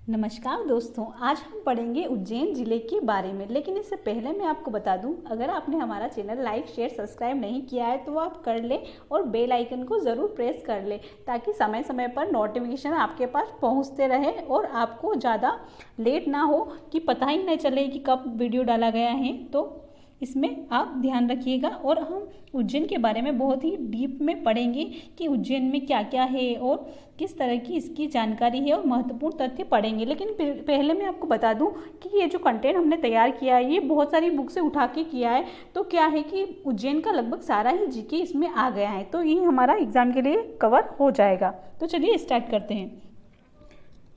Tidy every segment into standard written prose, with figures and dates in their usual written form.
नमस्कार दोस्तों, आज हम पढ़ेंगे उज्जैन जिले के बारे में। लेकिन इससे पहले मैं आपको बता दूं, अगर आपने हमारा चैनल लाइक शेयर सब्सक्राइब नहीं किया है तो आप कर लें और बेल आइकन को ज़रूर प्रेस कर लें ताकि समय समय पर नोटिफिकेशन आपके पास पहुंचते रहे और आपको ज़्यादा लेट ना हो कि पता ही नहीं चले कि कब वीडियो डाला गया है। तो इसमें आप ध्यान रखिएगा। और हम उज्जैन के बारे में बहुत ही डीप में पढ़ेंगे कि उज्जैन में क्या क्या है और किस तरह की इसकी जानकारी है और महत्वपूर्ण तथ्य पढ़ेंगे। लेकिन पहले मैं आपको बता दूं कि ये जो कंटेंट हमने तैयार किया है ये बहुत सारी बुक से उठा के किया है। तो क्या है कि उज्जैन का लगभग सारा ही जीके इसमें आ गया है, तो ये हमारा एग्जाम के लिए कवर हो जाएगा। तो चलिए स्टार्ट करते हैं।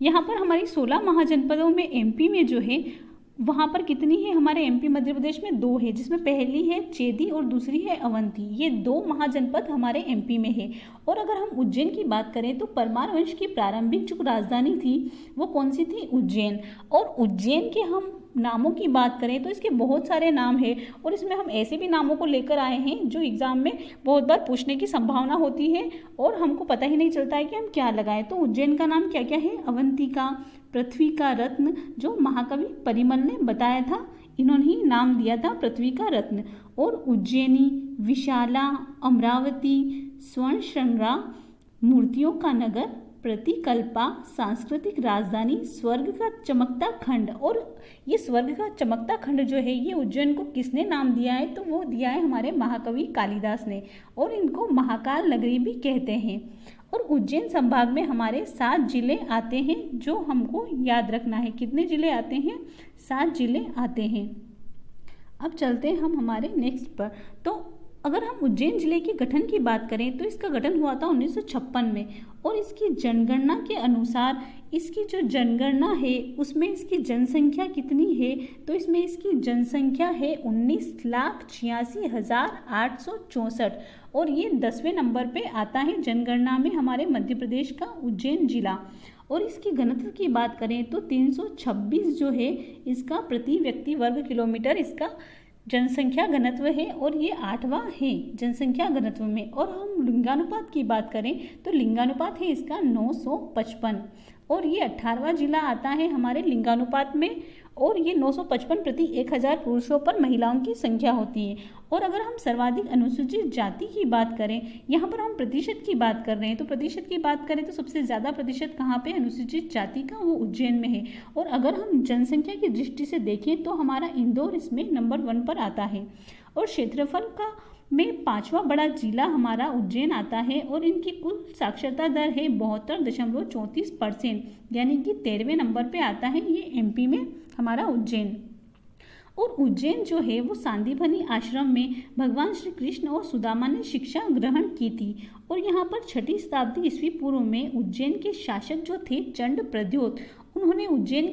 यहाँ पर हमारी 16 महाजनपदों में एमपी में जो है वहाँ पर कितनी है, हमारे एमपी मध्य प्रदेश में 2 है, जिसमें पहली है चेदी और दूसरी है अवंती। ये 2 महाजनपद हमारे एमपी में है। और अगर हम उज्जैन की बात करें तो परमार वंश की प्रारंभिक जो राजधानी थी वो कौन सी थी, उज्जैन। और उज्जैन के हम नामों की बात करें तो इसके बहुत सारे नाम हैं और इसमें हम ऐसे भी नामों को लेकर आए हैं जो एग्जाम में बहुत बार पूछने की संभावना होती है और हमको पता ही नहीं चलता है कि हम क्या लगाएं। तो उज्जैन का नाम क्या क्या है, अवंतिका, पृथ्वी का रत्न, जो महाकवि परिमल ने बताया था, इन्होंने ही नाम दिया था पृथ्वी का रत्न। और उज्जैनी, विशाला, अमरावती, स्वर्ण श्रृंगार, मूर्तियों का नगर, प्रतिकल्पा, सांस्कृतिक राजधानी, स्वर्ग का चमकता खंड। और ये स्वर्ग का चमकता खंड जो है ये उज्जैन को किसने नाम दिया है, तो वो दिया है हमारे महाकवि कालिदास ने। और इनको महाकाल नगरी भी कहते हैं। और उज्जैन संभाग में हमारे 7 जिले आते हैं जो हमको याद रखना है। कितने जिले आते हैं, 7 जिले आते हैं। अब चलते हैं हम हमारे नेक्स्ट पर। तो अगर हम उज्जैन जिले के गठन की बात करें तो इसका गठन हुआ था 1956 में। और इसकी जनगणना के अनुसार इसकी जो जनगणना है उसमें इसकी जनसंख्या कितनी है, तो इसमें इसकी जनसंख्या है 19,86,864। और ये 10वें नंबर पे आता है जनगणना में हमारे मध्य प्रदेश का उज्जैन जिला। और इसकी घनत्व की बात करें तो 326 जो है इसका प्रति व्यक्ति वर्ग किलोमीटर इसका जनसंख्या घनत्व है और ये 8वां है जनसंख्या घनत्व में। और हम लिंगानुपात की बात करें तो लिंगानुपात है इसका 955 और ये 18वां जिला आता है हमारे लिंगानुपात में। और ये 955 प्रति 1000 पुरुषों पर महिलाओं की संख्या होती है। और अगर हम सर्वाधिक अनुसूचित जाति की बात करें, यहाँ पर हम प्रतिशत की बात कर रहे हैं, तो प्रतिशत की बात करें तो सबसे ज़्यादा प्रतिशत कहाँ पे अनुसूचित जाति का, वो उज्जैन में है। और अगर हम जनसंख्या की दृष्टि से देखें तो हमारा इंदौर इसमें नंबर 1 पर आता है। और क्षेत्रफल का में 5वां बड़ा जिला हमारा उज्जैन आता है। और इनकी कुल साक्षरता दर है 72.34%, यानी कि 13वें नंबर पे आता है ये एमपी में हमारा उज्जैन। और उज्जैन जो है वो सांदीपनी आश्रम में भगवान श्री कृष्ण और सुदामा ने शिक्षा ग्रहण की थी। और यहाँ पर 6ठी शताब्दी ईस्वी पूर्व में उज्जैन के शासक जो थे चंड प्रद्योत, उन्होंने ये उज्जैन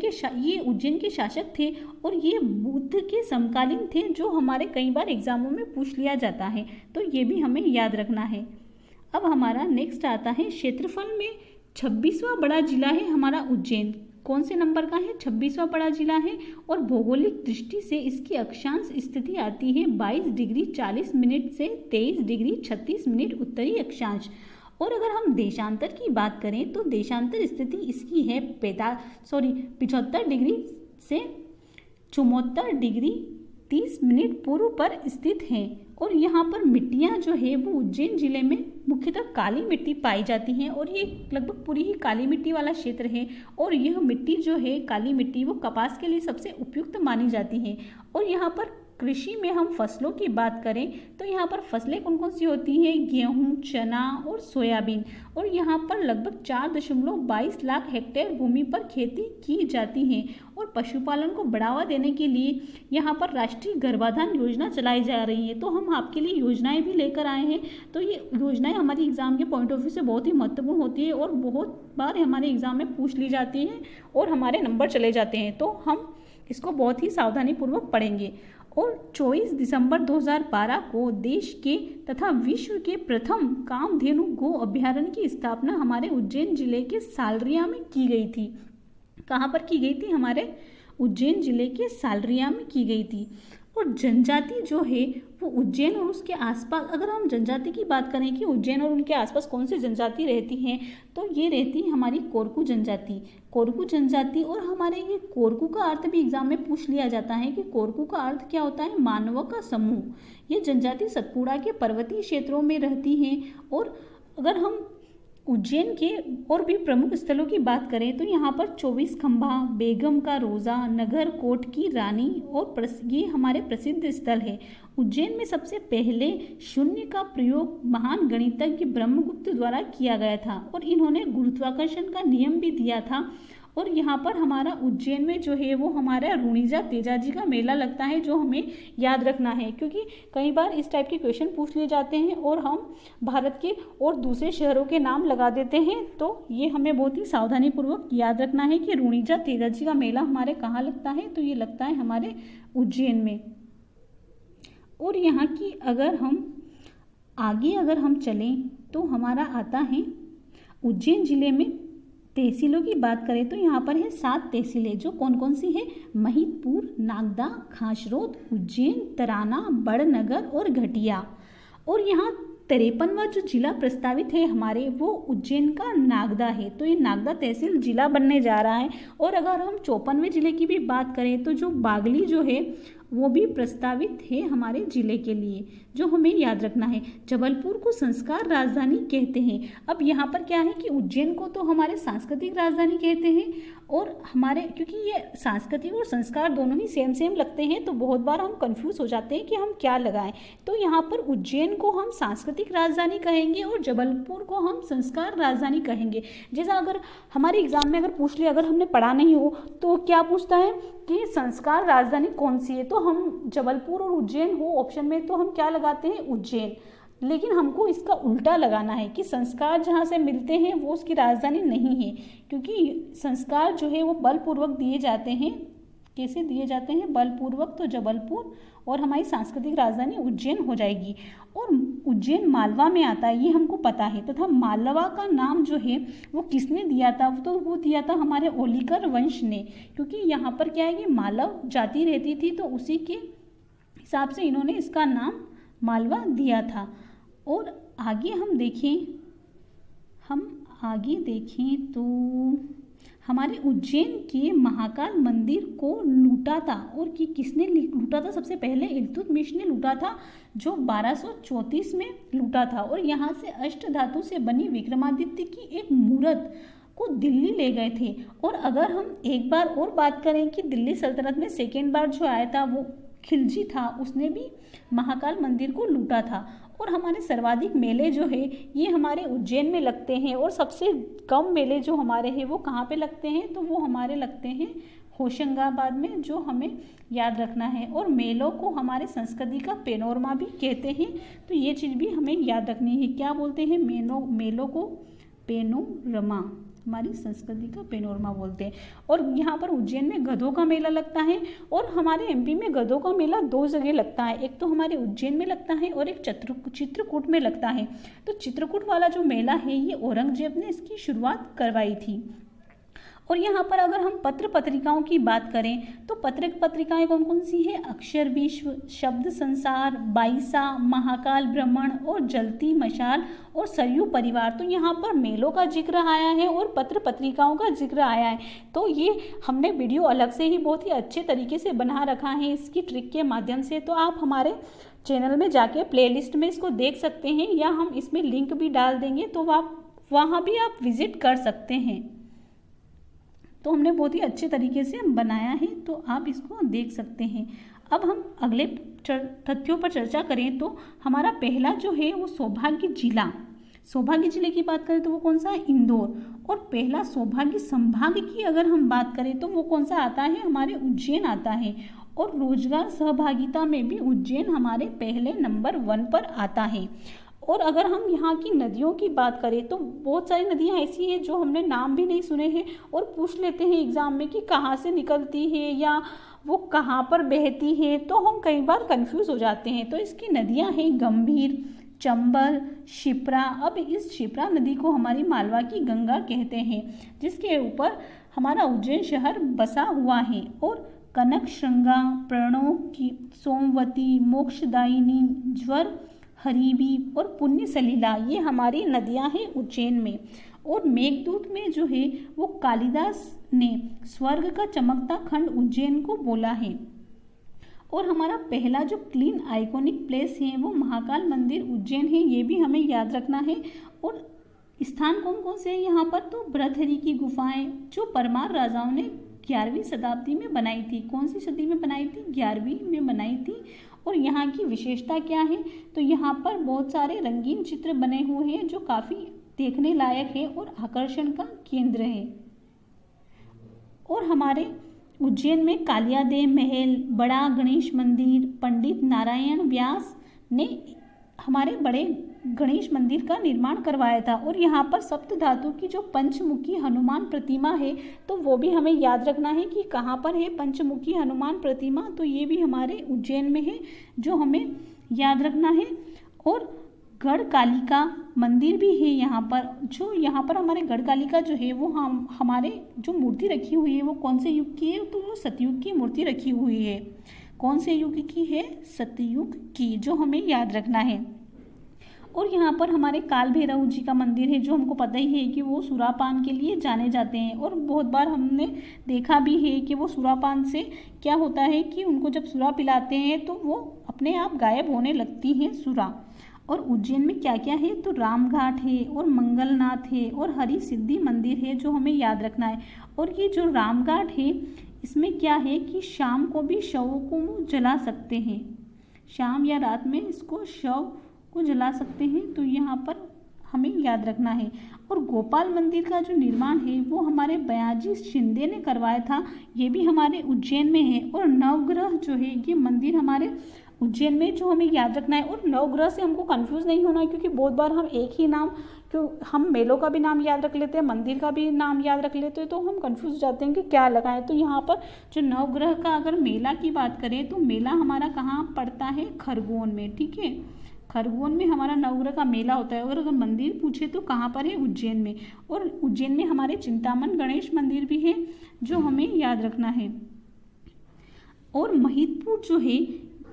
के शासक थे और ये बुद्ध के समकालीन थे, जो हमारे कई बार एग्जामों में पूछ लिया जाता है, तो ये भी हमें याद रखना है। अब हमारा नेक्स्ट आता है क्षेत्रफल में 26वां बड़ा जिला है हमारा उज्जैन। कौन से नंबर का है, 26वां बड़ा जिला है। और भौगोलिक दृष्टि से इसकी अक्षांश स्थिति आती है 22 डिग्री 40 मिनट से 23 डिग्री 36 मिनट उत्तरी अक्षांश। और अगर हम देशांतर की बात करें तो देशांतर स्थिति इसकी है 75 डिग्री से 74 डिग्री 30 मिनट पूर्व पर स्थित है। और यहाँ पर मिट्टियाँ जो है वो उज्जैन जिले में मुख्यतः काली मिट्टी पाई जाती हैं और ये लगभग पूरी ही काली मिट्टी वाला क्षेत्र है। और यह मिट्टी जो है काली मिट्टी वो कपास के लिए सबसे उपयुक्त मानी जाती है। और यहाँ पर कृषि में हम फसलों की बात करें तो यहाँ पर फसलें कौन कौन सी होती हैं, गेहूँ, चना और सोयाबीन। और यहाँ पर लगभग 4.22 लाख हेक्टेयर भूमि पर खेती की जाती है। और पशुपालन को बढ़ावा देने के लिए यहाँ पर राष्ट्रीय गर्भाधान योजना चलाई जा रही है। तो हम आपके लिए योजनाएं भी लेकर आए हैं। तो ये योजनाएं हमारी एग्जाम के पॉइंट ऑफ व्यू से बहुत ही महत्वपूर्ण होती है और बहुत बार हमारे एग्जाम में पूछ ली जाती हैं और हमारे नंबर चले जाते हैं। तो हम इसको बहुत ही सावधानीपूर्वक पढ़ेंगे। और 24 दिसंबर 2012 को देश के तथा विश्व के प्रथम कामधेनु गो अभ्यारण्य की स्थापना हमारे उज्जैन जिले के सालरिया में की गई थी। कहाँ पर की गई थी, हमारे उज्जैन जिले के सालरिया में की गई थी। और जनजाति जो है वो उज्जैन और उसके आसपास, अगर हम जनजाति की बात करें कि उज्जैन और उनके आसपास कौन सी जनजाति रहती हैं, तो ये रहती है हमारी कोरकू जनजाति। कोरकू जनजाति, और हमारे ये कोरकू का अर्थ भी एग्जाम में पूछ लिया जाता है कि कोरकू का अर्थ क्या होता है, मानवों का समूह। ये जनजाति सतपुड़ा के पर्वतीय क्षेत्रों में रहती हैं। और अगर हम उज्जैन के और भी प्रमुख स्थलों की बात करें तो यहाँ पर 24 खंभा, बेगम का रोज़ा, नगर कोट की रानी और ये हमारे प्रसिद्ध स्थल है। उज्जैन में सबसे पहले शून्य का प्रयोग महान गणितज्ञ ब्रह्मगुप्त द्वारा किया गया था और इन्होंने गुरुत्वाकर्षण का नियम भी दिया था। और यहाँ पर हमारा उज्जैन में जो है वो हमारा रुणिजा तेजाजी का मेला लगता है, जो हमें याद रखना है, क्योंकि कई बार इस टाइप के क्वेश्चन पूछ लिए जाते हैं और हम भारत के और दूसरे शहरों के नाम लगा देते हैं। तो ये हमें बहुत ही सावधानीपूर्वक याद रखना है कि रुणिजा तेजाजी का मेला हमारे कहाँ लगता है, तो ये लगता है हमारे उज्जैन में। और यहाँ की अगर हम चलें तो हमारा आता है उज्जैन जिले में तहसीलों की बात करें तो यहाँ पर है 7 तहसीलें, जो कौन कौन सी है, महिदपुर, नागदा, खासरोद, उज्जैन, तराना, बड़नगर और घटिया। और यहाँ 53वां जो जिला प्रस्तावित है हमारे, वो उज्जैन का नागदा है। तो ये नागदा तहसील जिला बनने जा रहा है। और अगर हम 54वें जिले की भी बात करें तो जो बागली जो है वो भी प्रस्तावित है हमारे जिले के लिए, जो हमें याद रखना है। जबलपुर को संस्कार राजधानी कहते हैं। अब यहाँ पर क्या है कि उज्जैन को तो हमारे सांस्कृतिक राजधानी कहते हैं, और हमारे क्योंकि ये सांस्कृतिक और संस्कार दोनों ही सेम लगते हैं, तो बहुत बार हम कंफ्यूज हो जाते हैं कि हम क्या लगाएं। तो यहाँ पर उज्जैन को हम सांस्कृतिक राजधानी कहेंगे और जबलपुर को हम संस्कार राजधानी कहेंगे। जैसा अगर हमारे एग्जाम में अगर पूछ लिया, अगर हमने पढ़ा नहीं हो तो क्या पूछता है कि संस्कार राजधानी कौन सी है, तो हम जबलपुर और उज्जैन हो ऑप्शन में तो हम क्या लगाते हैं, उज्जैन। लेकिन हमको इसका उल्टा लगाना है कि संस्कार जहाँ से मिलते हैं वो उसकी राजधानी नहीं है, क्योंकि संस्कार जो है वो बलपूर्वक दिए जाते हैं। कैसे दिए जाते हैं, बलपूर्वक। तो जबलपुर और हमारी सांस्कृतिक राजधानी उज्जैन हो जाएगी। और उज्जैन मालवा में आता है, ये हमको पता है। तथा मालवा का नाम जो है वो किसने दिया था, तो वो दिया था हमारे ओलिकर वंश ने, क्योंकि यहाँ पर क्या है कि मालव जाति रहती थी, तो उसी के हिसाब से इन्होंने इसका नाम मालवा दिया था। और आगे हम देखें तो हमारे उज्जैन के महाकाल मंदिर को लूटा था, और कि किसने लूटा था, सबसे पहले इल्तुतमिश ने लूटा था, जो 1234 में लूटा था। और यहाँ से अष्टधातु से बनी विक्रमादित्य की एक मूर्त को दिल्ली ले गए थे। और अगर हम एक बार और बात करें कि दिल्ली सल्तनत में सेकेंड बार जो आया था वो खिलजी था, उसने भी महाकाल मंदिर को लूटा था। और हमारे सर्वाधिक मेले जो है ये हमारे उज्जैन में लगते हैं, और सबसे कम मेले जो हमारे हैं वो कहाँ पे लगते हैं, तो वो हमारे लगते हैं होशंगाबाद में, जो हमें याद रखना है। और मेलों को हमारे संस्कृति का पेनोरमा भी कहते हैं, तो ये चीज़ भी हमें याद रखनी है। क्या बोलते हैं, मेलों को पेनोरमा, हमारी संस्कृति का पेनोरमा बोलते हैं। और यहाँ पर उज्जैन में गधों का मेला लगता है, और हमारे एमपी में गधों का मेला 2 जगह लगता है, एक तो हमारे उज्जैन में लगता है और एक चित्रकूट में लगता है। तो चित्रकूट वाला जो मेला है ये औरंगजेब ने इसकी शुरुआत करवाई थी। और यहाँ पर अगर हम पत्र पत्रिकाओं की बात करें तो पत्रिकाएं कौन कौन सी है, अक्षर विश्व, शब्द संसार, बाईसा, महाकाल भ्रमण और जलती मशाल और सरयू परिवार। तो यहाँ पर मेलों का जिक्र आया है और पत्र पत्रिकाओं का जिक्र आया है। तो ये हमने वीडियो अलग से ही बहुत ही अच्छे तरीके से बना रखा है इसकी ट्रिक के माध्यम से। तो आप हमारे चैनल में जाके प्लेलिस्ट में इसको देख सकते हैं, या हम इसमें लिंक भी डाल देंगे, तो वहाँ भी आप विजिट कर सकते हैं। तो हमने बहुत ही अच्छे तरीके से बनाया है, तो आप इसको देख सकते हैं। अब हम अगले तथ्यों पर चर्चा करें तो हमारा पहला जो है वो सौभाग्य जिले की बात करें तो वो कौन सा है, इंदौर। और पहला सौभाग्य संभाग की अगर हम बात करें तो वो कौन सा आता है, हमारे उज्जैन आता है। और रोजगार सहभागिता में भी उज्जैन हमारे पहले नंबर 1 पर आता है। और अगर हम यहाँ की नदियों की बात करें तो बहुत सारी नदियाँ ऐसी हैं जो हमने नाम भी नहीं सुने हैं, और पूछ लेते हैं एग्ज़ाम में कि कहाँ से निकलती है या वो कहाँ पर बहती है, तो हम कई बार कंफ्यूज हो जाते हैं। तो इसकी नदियाँ हैं गंभीर, चंबल, शिप्रा। अब इस शिप्रा नदी को हमारी मालवा की गंगा कहते हैं, जिसके ऊपर हमारा उज्जैन शहर बसा हुआ है। और कनक श्रृंगा, प्रणव की, सोमवती, मोक्षदायिनी, ज्वर हरीबी और पुण्य सलीला, ये हमारी नदियां हैं उज्जैन में। और मेघदूत में जो है वो कालिदास ने स्वर्ग का चमकता खंड उज्जैन को बोला है। और हमारा पहला जो क्लीन आइकॉनिक प्लेस है वो महाकाल मंदिर उज्जैन है, ये भी हमें याद रखना है। और स्थान कौन कौन से हैं यहाँ पर, तो भृतहरि की गुफाएं जो परमार राजाओं ने 11वीं शताब्दी में बनाई थी। कौन सी सदी में बनाई थी, 11वीं में बनाई थी। और यहाँ की विशेषता क्या है, तो यहाँ पर बहुत सारे रंगीन चित्र बने हुए हैं जो काफ़ी देखने लायक है और आकर्षण का केंद्र है। और हमारे उज्जैन में कालियादेव महल, बड़ा गणेश मंदिर, पंडित नारायण व्यास ने हमारे बड़े गणेश मंदिर का निर्माण करवाया था। और यहाँ पर सप्त धातु की जो पंचमुखी हनुमान प्रतिमा है तो वो भी हमें याद रखना है कि कहाँ पर है पंचमुखी हनुमान प्रतिमा, तो ये भी हमारे उज्जैन में है जो हमें याद रखना है। और गढ़कालिका मंदिर भी है यहाँ पर, जो यहाँ पर हमारे गढ़कालिका जो है वो हमारे जो मूर्ति रखी हुई है वो कौन से युग की है, तो वो सतयुग की मूर्ति रखी हुई है। कौन से युग की है, सतयुग की, जो हमें याद रखना है। और यहाँ पर हमारे काल भैरव जी का मंदिर है जो हमको पता ही है कि वो सुरापान के लिए जाने जाते हैं। और बहुत बार हमने देखा भी है कि वो सुरापान से क्या होता है कि उनको जब सुरा पिलाते हैं तो वो अपने आप गायब होने लगती हैं सुरा। और उज्जैन में क्या क्या है, तो रामघाट है और मंगलनाथ है और हरि सिद्धि मंदिर है जो हमें याद रखना है। और ये जो रामघाट है इसमें क्या है कि शाम को भी शवों को जला सकते हैं, शाम या रात में इसको शव को जला सकते हैं, तो यहाँ पर हमें याद रखना है। और गोपाल मंदिर का जो निर्माण है वो हमारे बयाजी शिंदे ने करवाया था, ये भी हमारे उज्जैन में है। और नवग्रह जो है ये मंदिर हमारे उज्जैन में जो हमें याद रखना है। और नवग्रह से हमको कंफ्यूज नहीं होना है क्योंकि बहुत बार हम एक ही नाम, क्यों हम मेलों का भी नाम याद रख लेते हैं, मंदिर का भी नाम याद रख लेते हैं, तो हम कंफ्यूज हो जाते हैं कि क्या लगाएं। तो यहाँ पर जो नवग्रह का अगर मेला की बात करें तो मेला हमारा कहाँ पड़ता है, खरगोन में, ठीक है, खरगोन में हमारा नवग्रह का मेला होता है। और अगर मंदिर पूछे तो कहाँ पर है, उज्जैन में। और उज्जैन में हमारे चिंतामन गणेश मंदिर भी है जो हमें याद रखना है। और महिदपुर जो है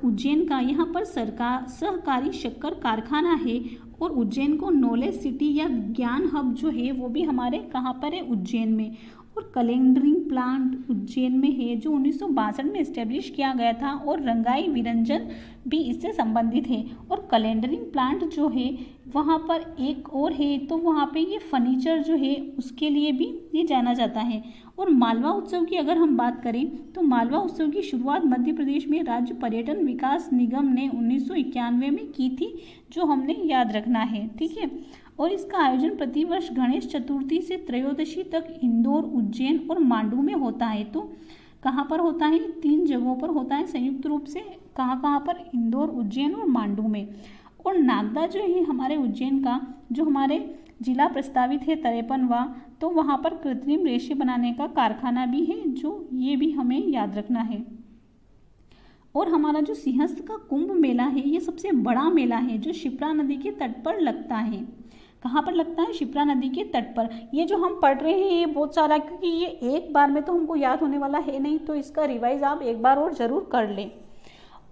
उज्जैन का, यहाँ पर सरकार सहकारी शक्कर कारखाना है। और उज्जैन को नॉलेज सिटी या ज्ञान हब जो है वो भी हमारे कहाँ पर है, उज्जैन में। और कैलेंडरिंग प्लांट उज्जैन में है जो 1962 में इस्टेब्लिश किया गया था। और रंगाई विरंजन भी इससे संबंधित है। और कैलेंडरिंग प्लांट जो है वहाँ पर एक और है, तो वहाँ पे ये फर्नीचर जो है उसके लिए भी ये जाना जाता है। और मालवा उत्सव की अगर हम बात करें तो मालवा उत्सव की शुरुआत मध्य प्रदेश में राज्य पर्यटन विकास निगम ने 1991 में की थी, जो हमने याद रखना है, ठीक है। और इसका आयोजन प्रतिवर्ष गणेश चतुर्थी से त्रयोदशी तक इंदौर, उज्जैन और मांडू में होता है। तो कहाँ पर होता है, 3 जगहों पर होता है संयुक्त रूप से, कहाँ कहाँ पर, इंदौर, उज्जैन और मांडू में। और नागदा जो है हमारे उज्जैन का, जो हमारे जिला प्रस्तावित है 53वां, तो वहाँ पर कृत्रिम रेशे बनाने का कारखाना भी है, जो ये भी हमें याद रखना है। और हमारा जो सिंहस्थ का कुंभ मेला है ये सबसे बड़ा मेला है जो शिप्रा नदी के तट पर लगता है। कहाँ पर लगता है, शिप्रा नदी के तट पर। ये जो हम पढ़ रहे हैं ये बहुत सारा, क्योंकि ये एक बार में तो हमको याद होने वाला है नहीं, तो इसका रिवाइज आप एक बार और ज़रूर कर लें।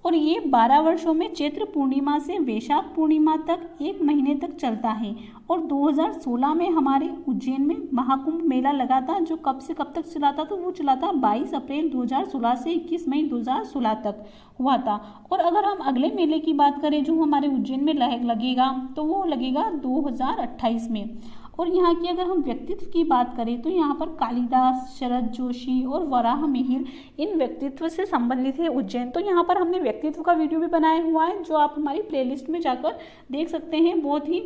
और ये 12 वर्षों में चैत्र पूर्णिमा से वैशाख पूर्णिमा तक 1 महीने तक चलता है। और 2016 में हमारे उज्जैन में महाकुंभ मेला लगा था, जो कब से कब तक चला था, तो वो चला था 22 अप्रैल 2016 से 21 मई 2016 तक हुआ था। और अगर हम अगले मेले की बात करें जो हमारे उज्जैन में लगेगा, तो वो लगेगा 2028 में। और यहाँ की अगर हम व्यक्तित्व की बात करें तो यहाँ पर कालिदास, शरद जोशी और वराह मिहिर इन व्यक्तित्व से संबंधित है उज्जैन। तो यहाँ पर हमने व्यक्तित्व का वीडियो भी बनाया हुआ है जो आप हमारी प्लेलिस्ट में जाकर देख सकते हैं। बहुत ही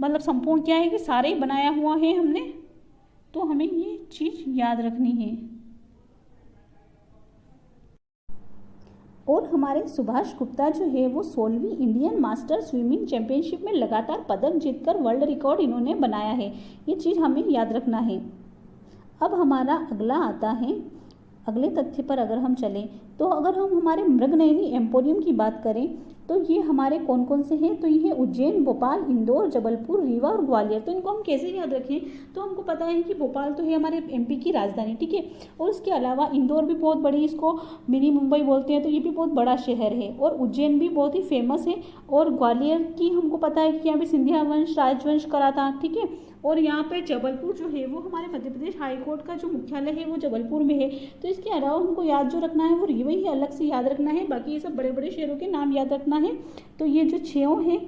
मतलब संपूर्ण क्या है कि सारे ही बनाया हुआ है हमने, तो हमें ये चीज़ याद रखनी है। और हमारे सुभाष गुप्ता जो है वो 16वीं इंडियन मास्टर स्विमिंग चैंपियनशिप में लगातार पदक जीतकर वर्ल्ड रिकॉर्ड इन्होंने बनाया है, ये चीज़ हमें याद रखना है। अब हमारा अगला आता है, अगले तथ्य पर अगर हम चलें तो अगर हम हमारे मृगनयनी एम्पोरियम की बात करें तो ये हमारे कौन कौन से हैं, तो ये है उज्जैन, भोपाल, इंदौर, जबलपुर, रीवा और ग्वालियर। तो इनको हम कैसे याद रखें, तो हमको पता है कि भोपाल तो है हमारे एमपी की राजधानी, ठीक है। और इसके अलावा इंदौर भी बहुत बड़ी, इसको मिनी मुंबई बोलते हैं, तो ये भी बहुत बड़ा शहर है। और उज्जैन भी बहुत ही फेमस है। और ग्वालियर की हमको पता है कि यहाँ पे सिंधिया वंश, राजवंश करा था, ठीक है। और यहाँ पे जबलपुर जो है वो हमारे मध्य प्रदेश हाई कोर्ट का जो मुख्यालय है वो जबलपुर में है। तो इसके अलावा हमको याद जो रखना है वो रीवा ही अलग से याद रखना है, बाकी ये सब बड़े बड़े शहरों के नाम याद रखना है। तो ये जो 6 हैं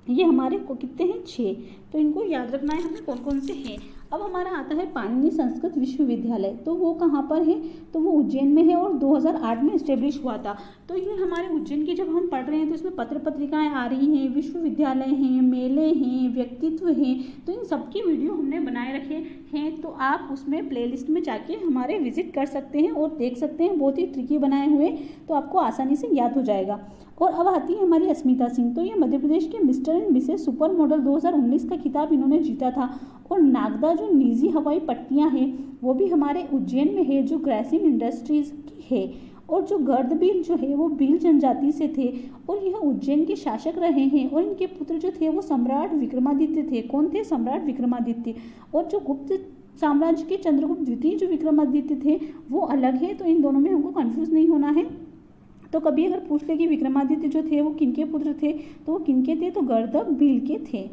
ये हमारे को कितने हैं, 6, तो इनको याद रखना है हमें कौन कौन से हैं। अब हमारा आता है पाणिनि संस्कृत विश्वविद्यालय, तो वो कहाँ पर है, तो वो उज्जैन में है और 2008 में इस्टेब्लिश हुआ था। तो ये हमारे उज्जैन की जब हम पढ़ रहे हैं तो इसमें पत्र पत्रिकाएं आ रही हैं, विश्वविद्यालय हैं, मेले हैं, व्यक्तित्व हैं, तो इन सबकी वीडियो हमने बनाए रखे हैं। तो आप उसमें प्लेलिस्ट में जाके हमारे विजिट कर सकते हैं और देख सकते हैं, बहुत ही ट्रिकी बनाए हुए, तो आपको आसानी से याद हो जाएगा। और अब आती है हमारी अस्मिता सिंह, तो ये मध्य प्रदेश के mister and Mrs super model 2019 का खिताब इन्होंने जीता था। और नागदा जो निजी हवाई पट्टियां हैं वो भी हमारे उज्जैन में है, जो ग्रासिम इंडस्ट्रीज की है। और जो गर्दभील जो है वो भील जनजाति से थे और यह उज्जैन के शासक रहे हैं। और इनके पुत्र जो थे वो सम्राट विक्रमादित्य थे। कौन थे, सम्राट विक्रमादित्य। और जो गुप्त साम्राज्य के चंद्रगुप्त द्वितीय जो विक्रमादित्य थे वो अलग है, तो इन दोनों में हमको कंफ्यूज नहीं होना है। तो कभी अगर पूछ ले कि विक्रमादित्य जो थे वो किनके पुत्र थे, तो वो किनके थे, तो गर्दभ भील के थे।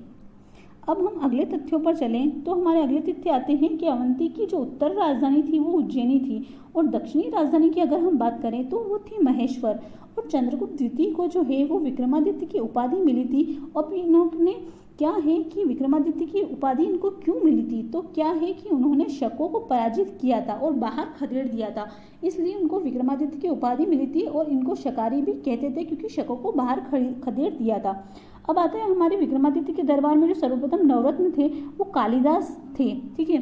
अब हम अगले तथ्यों पर चलें तो हमारे अगले तथ्य आते हैं कि अवंती की जो उत्तर राजधानी थी वो उज्जैनी थी और दक्षिणी राजधानी की अगर हम बात करें तो वो थी महेश्वर। और चंद्रगुप्त द्वितीय को जो है वो विक्रमादित्य की उपाधि मिली थी। और इन्होंने क्या है कि विक्रमादित्य की उपाधि इनको क्यों मिली थी, तो क्या है कि उन्होंने शकों को पराजित किया था और बाहर खदेड़ दिया था, इसलिए उनको विक्रमादित्य की उपाधि मिली थी। और इनको शकारी भी कहते थे क्योंकि शकों को बाहर खदेड़ दिया था। अब आते हैं हमारे विक्रमादित्य के दरबार में जो सर्वप्रथम नवरत्न थे वो कालिदास थे, ठीक है।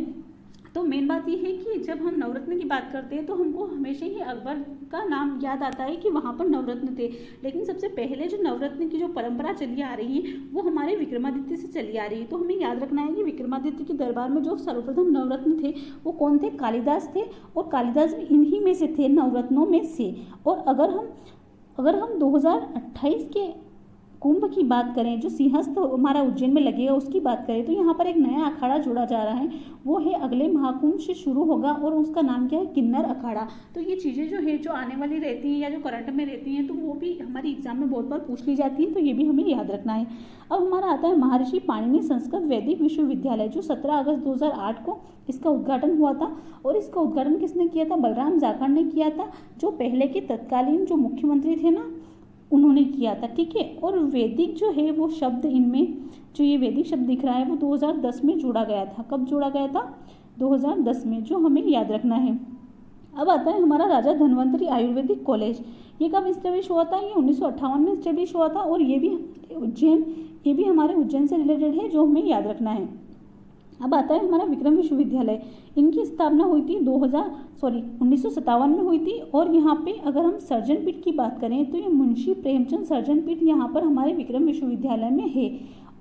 तो मेन बात ये है कि जब हम नवरत्न की बात करते हैं तो हमको हमेशा ही अकबर का नाम याद आता है कि वहाँ पर नवरत्न थे, लेकिन सबसे पहले जो नवरत्न की जो परंपरा चली आ रही है वो हमारे विक्रमादित्य से चली आ रही है। तो हमें याद रखना है कि विक्रमादित्य के दरबार में जो सर्वप्रथम नवरत्न थे वो कौन थे, कालिदास थे। और कालिदास भी इन्हीं में से थे, नवरत्नों में से। और अगर हम 2028 के कुंभ की बात करें, जो सिंहस्थ हमारा उज्जैन में लगेगा उसकी बात करें, तो यहाँ पर एक नया अखाड़ा जोड़ा जा रहा है, वो है अगले महाकुंभ से शुरू होगा और उसका नाम क्या है, किन्नर अखाड़ा। तो ये चीज़ें जो है जो आने वाली रहती हैं या जो करंट में रहती हैं तो वो भी हमारी एग्जाम में बहुत बार पूछ ली जाती हैं, तो ये भी हमें याद रखना है। अब हमारा आता है महर्षि पाणिनि संस्कृत वैदिक विश्वविद्यालय, जो 17 अगस्त 2008 को इसका उद्घाटन हुआ था। और इसका उद्घाटन किसने किया था, बलराम जाखड़ ने किया था, जो पहले के तत्कालीन जो मुख्यमंत्री थे ना उन्होंने किया था, ठीक है। और वैदिक जो है वो शब्द इनमें जो ये वैदिक शब्द दिख रहा है वो 2010 में जोड़ा गया था। कब जोड़ा गया था, 2010 में, जो हमें याद रखना है। अब आता है हमारा राजा धन्वंतरी आयुर्वेदिक कॉलेज, ये कब इस्टेब्लिश हुआ था, ये 1958 में इस्टेब्लिश हुआ था। और ये भी हमारे उज्जैन से रिलेटेड है, जो हमें याद रखना है। अब आता है हमारा विक्रम विश्वविद्यालय, इनकी स्थापना हुई थी 1957 में हुई थी। और यहाँ पे अगर हम सर्जन पीठ की बात करें तो ये मुंशी प्रेमचंद सर्जन पीठ यहाँ पर हमारे विक्रम विश्वविद्यालय में है।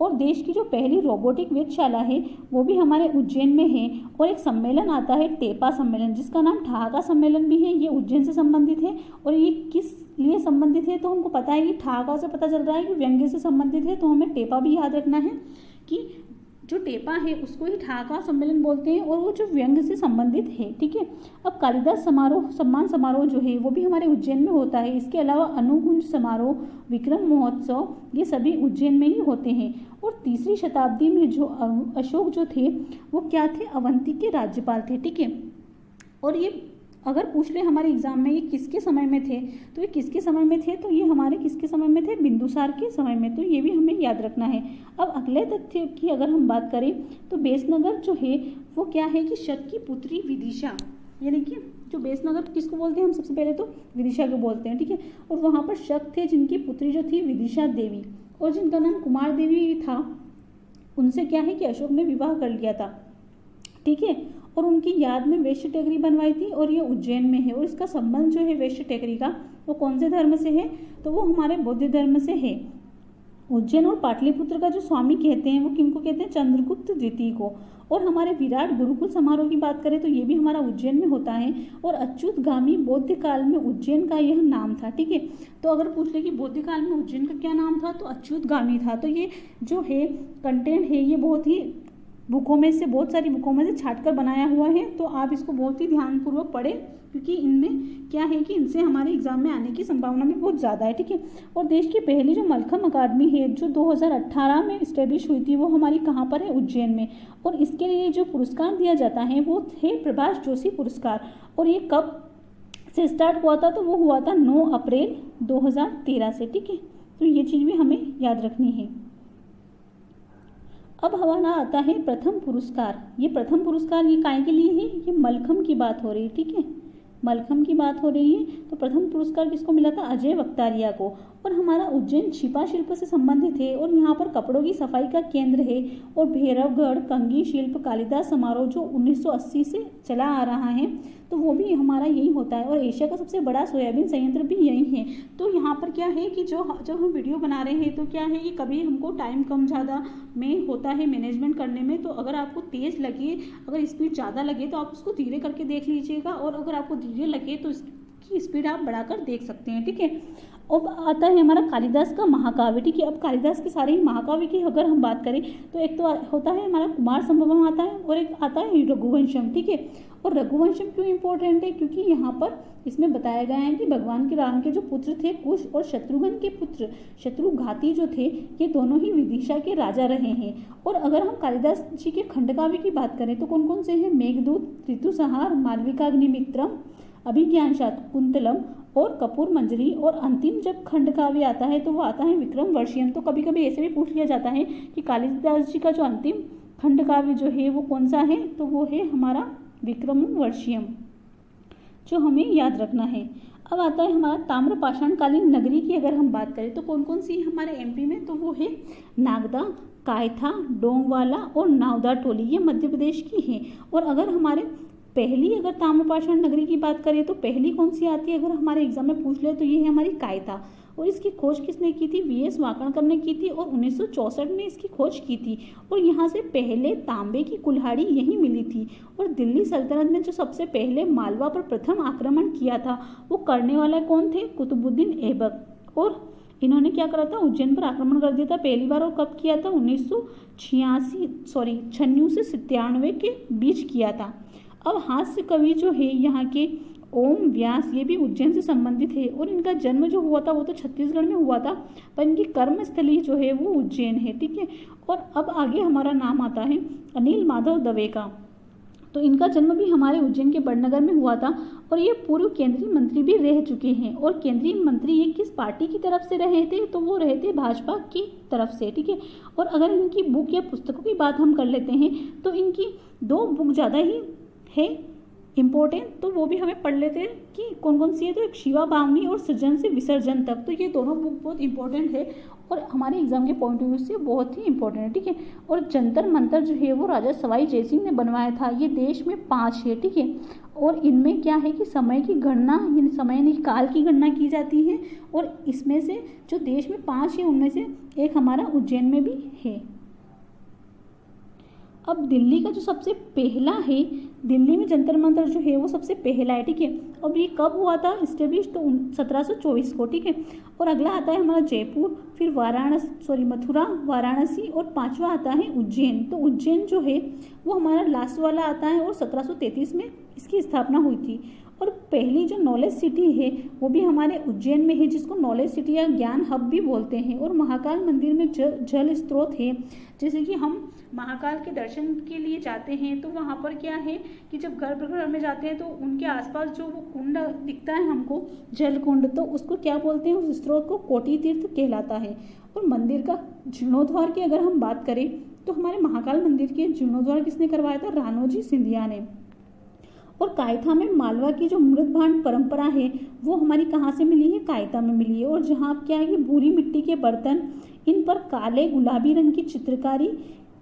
और देश की जो पहली रोबोटिक वेधशाला है वो भी हमारे उज्जैन में है। और एक सम्मेलन आता है टेपा सम्मेलन, जिसका नाम ठहाका सम्मेलन भी है, ये उज्जैन से संबंधित है। और ये किस लिए संबंधित है, तो हमको पता है कि ठहाका से पता चल रहा है कि व्यंग्य से संबंधित है, तो हमें टेपा भी याद रखना है कि जो टेपा है उसको ही ठहाका सम्मेलन बोलते हैं और वो जो व्यंग्य से संबंधित है, ठीक है। अब कालिदास सम्मान समारोह जो है वो भी हमारे उज्जैन में होता है। इसके अलावा अनुकुंज समारोह, विक्रम महोत्सव, ये सभी उज्जैन में ही होते हैं। और 3री शताब्दी में जो अशोक जो थे वो क्या थे, अवंती के राज्यपाल थे, ठीक है। और ये अगर पूछ ले हमारे एग्जाम में ये किसके समय में थे, तो ये किसके समय में थे, तो ये हमारे किसके समय में थे, बिंदुसार के समय में, तो ये भी हमें याद रखना है। अब अगले तथ्य की अगर हम बात करें तो बेसनगर जो है वो क्या है कि शक की पुत्री विदिशा, यानी कि जो बेसनगर किसको बोलते हैं, हम सबसे पहले तो विदिशा को बोलते हैं, ठीक है। और वहाँ पर शक थे जिनकी पुत्री जो थी विदिशा देवी, और जिनका नाम कुमार देवी था, उनसे क्या है कि अशोक ने विवाह कर लिया था, ठीक है। और उनकी याद में वैश्य टेकरी बनवाई थी और ये उज्जैन में है। और इसका संबंध जो है वैश्य टेकरी का वो कौन से धर्म से है, तो वो हमारे बौद्ध धर्म से है। उज्जैन और पाटलिपुत्र का जो स्वामी कहते हैं वो किनको कहते हैं, चंद्रगुप्त द्वितीय को। और हमारे विराट गुरुकुल समारोह की बात करें तो ये भी हमारा उज्जैन में होता है। और अच्युतगामी बौद्ध काल में उज्जैन का यह नाम था, ठीक है। तो अगर पूछ ले कि बौद्ध काल में उज्जैन का क्या नाम था, तो अच्युतगामी था। तो ये जो है कंटेंट है ये बहुत ही बुकों में से, बहुत सारी बुकों में से छाट कर बनाया हुआ है। तो आप इसको बहुत ही ध्यानपूर्वक पढ़ें, क्योंकि इनमें क्या है कि इनसे हमारे एग्जाम में आने की संभावना भी बहुत ज़्यादा है, ठीक है। और देश की पहली जो मलखम अकादमी है जो 2018 में इस्टेब्लिश हुई थी, वो हमारी कहाँ पर है, उज्जैन में। और इसके लिए जो पुरस्कार दिया जाता है वो है प्रभाष जोशी पुरस्कार। और ये कब से स्टार्ट हुआ था, तो वो हुआ था 9 अप्रैल 2013 से, ठीक है। तो ये चीज़ भी हमें याद रखनी है। अब हमारा आता है प्रथम पुरस्कार। ये प्रथम पुरस्कार ये काय के लिए है, ये मलखम की बात हो रही है, ठीक है, मलखम की बात हो रही है। तो प्रथम पुरस्कार किसको मिला था, अजय वक्तारिया को। और हमारा उज्जैन छिपा शिल्प से संबंधित है और यहाँ पर कपड़ों की सफाई का केंद्र है। और भैरवगढ़ कंगी शिल्प कालिदास समारोह जो 1980 से चला आ रहा है, तो वो भी हमारा यही होता है। और एशिया का सबसे बड़ा सोयाबीन संयंत्र भी यही है। तो यहाँ पर क्या है कि जब हम वीडियो बना रहे हैं तो क्या है कि कभी हमको टाइम कम ज़्यादा में होता है मैनेजमेंट करने में। तो अगर आपको तेज़ लगे, अगर स्पीड ज़्यादा लगे तो आप उसको धीरे करके देख लीजिएगा, और अगर आपको धीरे लगे तो इसकी स्पीड आप बढ़ाकर देख सकते हैं, ठीक है। अब आता है हमारा कालिदास का महाकाव्य, ठीक है। अब कालिदास के सारे ही महाकाव्य की अगर हम बात करें तो एक तो होता है हमारा कुमार संभवम आता है, और एक आता है रघुवंशम, ठीक है। और रघुवंशम क्यों इंपॉर्टेंट है, क्योंकि यहाँ पर इसमें बताया गया है कि भगवान के राम के जो पुत्र थे कुश, और शत्रुघ्न के पुत्र शत्रुघाती जो थे, ये दोनों ही विदिशा के राजा रहे हैं। और अगर हम कालिदास जी के खंडकाव्य की बात करें तो कौन कौन से हैं, मेघदूत, ऋतुसंहार, मालविकाग्निमित्रम, अभिज्ञान शाकुंतलम और कपूर मंजरी। और अंतिम जब खंड काव्य आता है तो वो आता है विक्रम वर्षियम। तो कभी कभी ऐसे भी पूछ लिया जाता है कि कालिदास जी का जो अंतिम खंड काव्य जो है वो कौन सा है, तो वो है हमारा विक्रम वर्षियम, जो हमें याद रखना है। अब आता है हमारा ताम्रपाषाणकालीन नगरी की अगर हम बात करें तो कौन कौन सी है हमारे एमपी में, तो वो है नागदा, कायथा, डोंगवाला और नावदा टोली, ये मध्य प्रदेश की है। और अगर हमारे पहली अगर ताम्रपाषाण नगरी की बात करें तो पहली कौन सी आती है, अगर हमारे एग्जाम में पूछ ले तो ये है हमारी कायता। और इसकी खोज किसने की थी, वीएस वाकणकर ने की थी, और 1964 में इसकी खोज की थी। और यहाँ से पहले तांबे की कुल्हाड़ी यहीं मिली थी। और दिल्ली सल्तनत में जो सबसे पहले मालवा पर प्रथम आक्रमण किया था वो करने वाला कौन थे, कुतुबुद्दीन ऐबक। और इन्होंने क्या करा था, उज्जैन पर आक्रमण कर दिया था पहली बार। और कब किया था, 1996 से 97 के बीच किया था। अब हास्य कवि जो है यहाँ के ओम व्यास, ये भी उज्जैन से संबंधित है। और इनका जन्म जो हुआ था वो तो छत्तीसगढ़ में हुआ था, पर इनकी कर्मस्थली जो है वो उज्जैन है, ठीक है। और अब आगे हमारा नाम आता है अनिल माधव दवे का। तो इनका जन्म भी हमारे उज्जैन के बड़नगर में हुआ था। और ये पूर्व केंद्रीय मंत्री भी रह चुके हैं। और केंद्रीय मंत्री ये किस पार्टी की तरफ से रहे थे, तो वो रहे थे भाजपा की तरफ से, ठीक है। और अगर इनकी बुक या पुस्तकों की बात हम कर लेते हैं तो इनकी 2 बुक ज़्यादा ही है इम्पोर्टेंट, तो वो भी हमें पढ़ लेते हैं कि कौन कौन सी है। तो एक शिवा बावनी और सृजन से विसर्जन तक, तो ये दोनों बुक बहुत इंपॉर्टेंट है और हमारे एग्जाम के पॉइंट ऑफ व्यू से बहुत ही इंपॉर्टेंट है, ठीक है। और जंतर मंतर जो है वो राजा सवाई जयसिंह ने बनवाया था। ये देश में 5 है, ठीक है। और इनमें क्या है कि समय की गणना, यानी समय यानी काल की गणना की जाती है। और इसमें से जो देश में 5 है उनमें से एक हमारा उज्जैन में भी है। अब दिल्ली का जो सबसे पहला है, दिल्ली में जंतर मंतर जो है वो सबसे पहला है, ठीक है। अब ये कब हुआ था इस्टेब्लिश, तो 1724 को, ठीक है। और अगला आता है हमारा जयपुर, फिर मथुरा, वाराणसी, और 5वां आता है उज्जैन। तो उज्जैन जो है वो हमारा लास्ट वाला आता है और 1733 में इसकी स्थापना हुई थी। और पहली जो नॉलेज सिटी है वो भी हमारे उज्जैन में है, जिसको नॉलेज सिटी या ज्ञान हब भी बोलते हैं। और महाकाल मंदिर में जल स्रोत है, जैसे कि हम महाकाल के दर्शन के लिए जाते हैं तो वहाँ पर क्या है कि जब गर्भगृह में जाते हैं तो उनके आसपास जो वो कुंड दिखता है हमको, जल कुंड, तो उसको क्या बोलते हैं, उस स्रोत को कोटि तीर्थ कहलाता है। और मंदिर का जीर्णोद्धार की अगर हम बात करें तो हमारे महाकाल मंदिर के जीर्णोद्धार किसने करवाया था, रानोजी सिंधिया ने। और कायथा में मालवा की जो मृदभांड परंपरा है वो हमारी कहाँ से मिली है, कायथा में मिली है। और जहाँ क्या है कि भूरी मिट्टी के बर्तन, इन पर काले गुलाबी रंग की चित्रकारी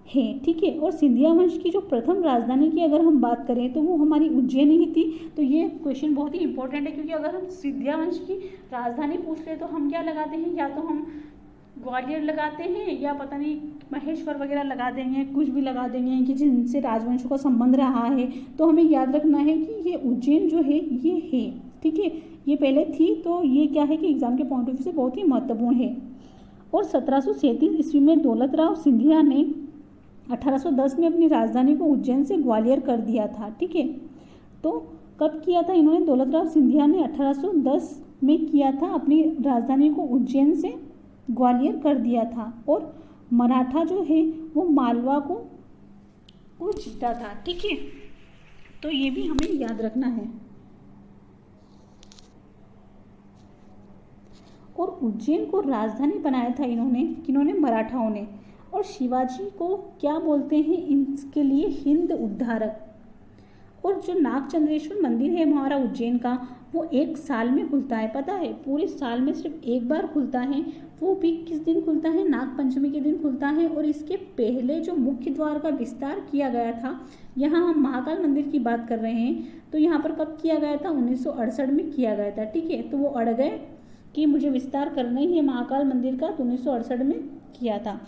है, ठीक है। और सिंधिया वंश की जो प्रथम राजधानी की अगर हम बात करें तो वो हमारी उज्जैन ही थी। तो ये क्वेश्चन बहुत ही इंपॉर्टेंट है, क्योंकि अगर हम सिंधिया वंश की राजधानी पूछ ले तो हम क्या लगाते हैं, या तो हम ग्वालियर लगाते हैं या पता नहीं महेश्वर वगैरह लगा देंगे, कुछ भी लगा देंगे कि जिनसे राजवंशों का संबंध रहा है। तो हमें याद रखना है कि ये उज्जैन जो है ये है, ठीक है, ये पहले थी। तो ये क्या है कि एग्जाम के पॉइंट ऑफ व्यू से बहुत ही महत्वपूर्ण है। और 1737 ईस्वी में दौलत राव सिंधिया ने 1810 में अपनी राजधानी को उज्जैन से ग्वालियर कर दिया था, ठीक है। तो कब किया था इन्होंने? दौलत राव सिंधिया ने 1810 में किया था, अपनी राजधानी को उज्जैन से ग्वालियर कर दिया था। और मराठा जो है वो मालवा को जीता था, ठीक है। तो ये भी हमें याद रखना है। और उज्जैन को राजधानी बनाया था किन्होंने? मराठाओं ने। और शिवाजी को क्या बोलते हैं इसके लिए? हिंद उद्धारक। और जो नागचंद्रेश्वर मंदिर है हमारा उज्जैन का, वो एक साल में खुलता है, पता है? पूरे साल में सिर्फ एक बार खुलता है। वो भी किस दिन खुलता है? नागपंचमी के दिन खुलता है। और इसके पहले जो मुख्य द्वार का विस्तार किया गया था, यहाँ हम महाकाल मंदिर की बात कर रहे हैं, तो यहाँ पर कब किया गया था? 1968 में किया गया था, ठीक है। तो वो अड़ गए कि मुझे विस्तार करना ही है महाकाल मंदिर का, तो 1968 में किया था।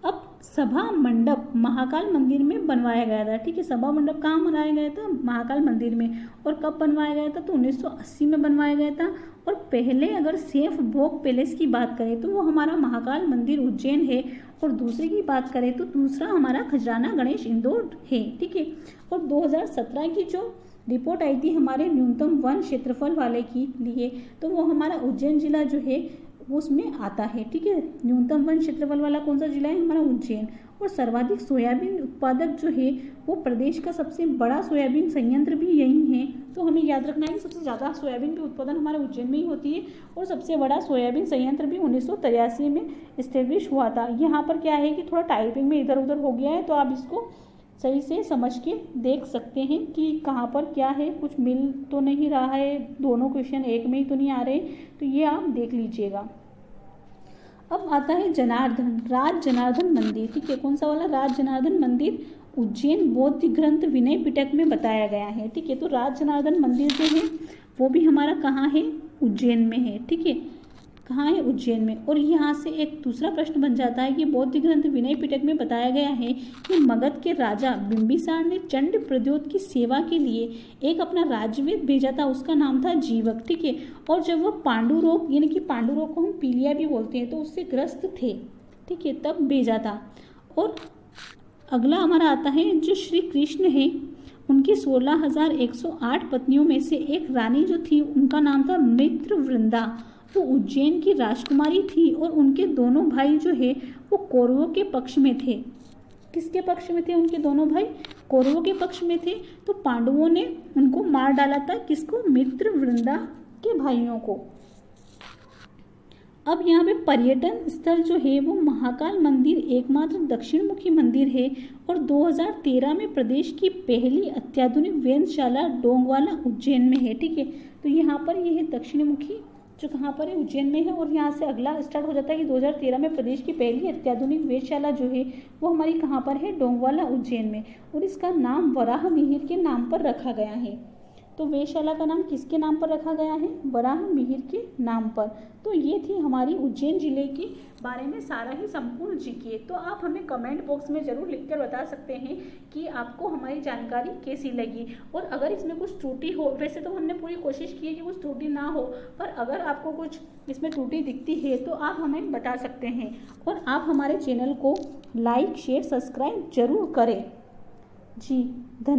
अब सभा मंडप महाकाल मंदिर में बनवाया गया था, ठीक है। सभा मंडप कहाँ बनाया गया था? महाकाल मंदिर में। और कब बनवाया गया था? तो 1980 में बनवाया गया था। और पहले अगर सेफ भोग पैलेस की बात करें तो वो हमारा महाकाल मंदिर उज्जैन है। और दूसरे की बात करें तो दूसरा हमारा खजराना गणेश इंदौर है, ठीक है। और 2017 की जो रिपोर्ट आई थी हमारे न्यूनतम वन क्षेत्रफल वाले की लिए, तो वो हमारा उज्जैन जिला जो है उसमें आता है, ठीक है। न्यूनतम वन क्षेत्रफल वाला कौन सा जिला है? हमारा उज्जैन। और सर्वाधिक सोयाबीन उत्पादक जो है वो प्रदेश का सबसे बड़ा सोयाबीन संयंत्र भी यही है। तो हमें याद रखना है कि सबसे ज़्यादा सोयाबीन की उत्पादन हमारे उज्जैन में ही होती है। और सबसे बड़ा सोयाबीन संयंत्र भी 1983 में इस्टेब्लिश हुआ था। यहाँ पर क्या है कि थोड़ा टाइपिंग में इधर उधर हो गया है, तो आप इसको सही से समझ के देख सकते हैं कि कहाँ पर क्या है, कुछ मिल तो नहीं रहा है, दोनों क्वेश्चन एक में ही तो नहीं आ रहे, तो ये आप देख लीजिएगा। अब आता है राज जनार्दन मंदिर, ठीक है। कौन सा वाला? राज जनार्दन मंदिर उज्जैन बौद्ध ग्रंथ विनय पिटक में बताया गया है, ठीक है। तो राज जनार्दन मंदिर जो है वो भी हमारा कहाँ है? उज्जैन में है, ठीक है। कहाँ है? उज्जैन में। और यहाँ से एक दूसरा प्रश्न बन जाता है कि बौद्ध ग्रंथ विनय पिटक में बताया गया है कि मगध के राजा बिंबिसार ने चंड प्रद्योत की सेवा के लिए एक अपना राज्यवेद भेजा था, उसका नाम था जीवक, ठीक है। और जब वह पांडु रोग, यानी कि पांडु रोग को हम पीलिया भी बोलते हैं, तो उससे ग्रस्त थे, ठीक है, तब भेजा था। और अगला हमारा आता है जो श्री कृष्ण है, उनकी 16,108 पत्नियों में से एक रानी जो थी उनका नाम था मित्रवृंदा। वो उज्जैन की राजकुमारी थी। और उनके दोनों भाई जो है वो कौरवों के पक्ष में थे। किसके पक्ष में थे उनके दोनों भाई? कौरवों के पक्ष में थे। तो पांडवों ने उनको मार डाला था, किसको? मित्रवृंदा के भाइयों को। अब यहाँ पे पर्यटन स्थल जो है वो महाकाल मंदिर एकमात्र दक्षिण मुखी मंदिर है। और 2013 में प्रदेश की पहली अत्याधुनिक वेधशाला डोंगवाला उज्जैन में है, ठीक है। तो यहाँ पर ये है दक्षिण मुखी, जो कहाँ पर है? उज्जैन में है। और यहाँ से अगला स्टार्ट हो जाता है कि 2013 में प्रदेश की पहली अत्याधुनिक वेधशाला जो है वो हमारी कहाँ पर है? डोंगवाला उज्जैन में। और इसका नाम वराह मिहिर के नाम पर रखा गया है। तो वेधशाला का नाम किसके नाम पर रखा गया है? वराह मिहिर के नाम पर। तो ये थी हमारी उज्जैन जिले के बारे में सारा ही संपूर्ण जीके। तो आप हमें कमेंट बॉक्स में ज़रूर लिखकर बता सकते हैं कि आपको हमारी जानकारी कैसी लगी। और अगर इसमें कुछ त्रुटि हो, वैसे तो हमने पूरी कोशिश की है कि कुछ त्रुटि ना हो, पर अगर आपको कुछ इसमें त्रुटि दिखती है तो आप हमें बता सकते हैं। और आप हमारे चैनल को लाइक शेयर सब्सक्राइब जरूर करें। जी धन्यवाद।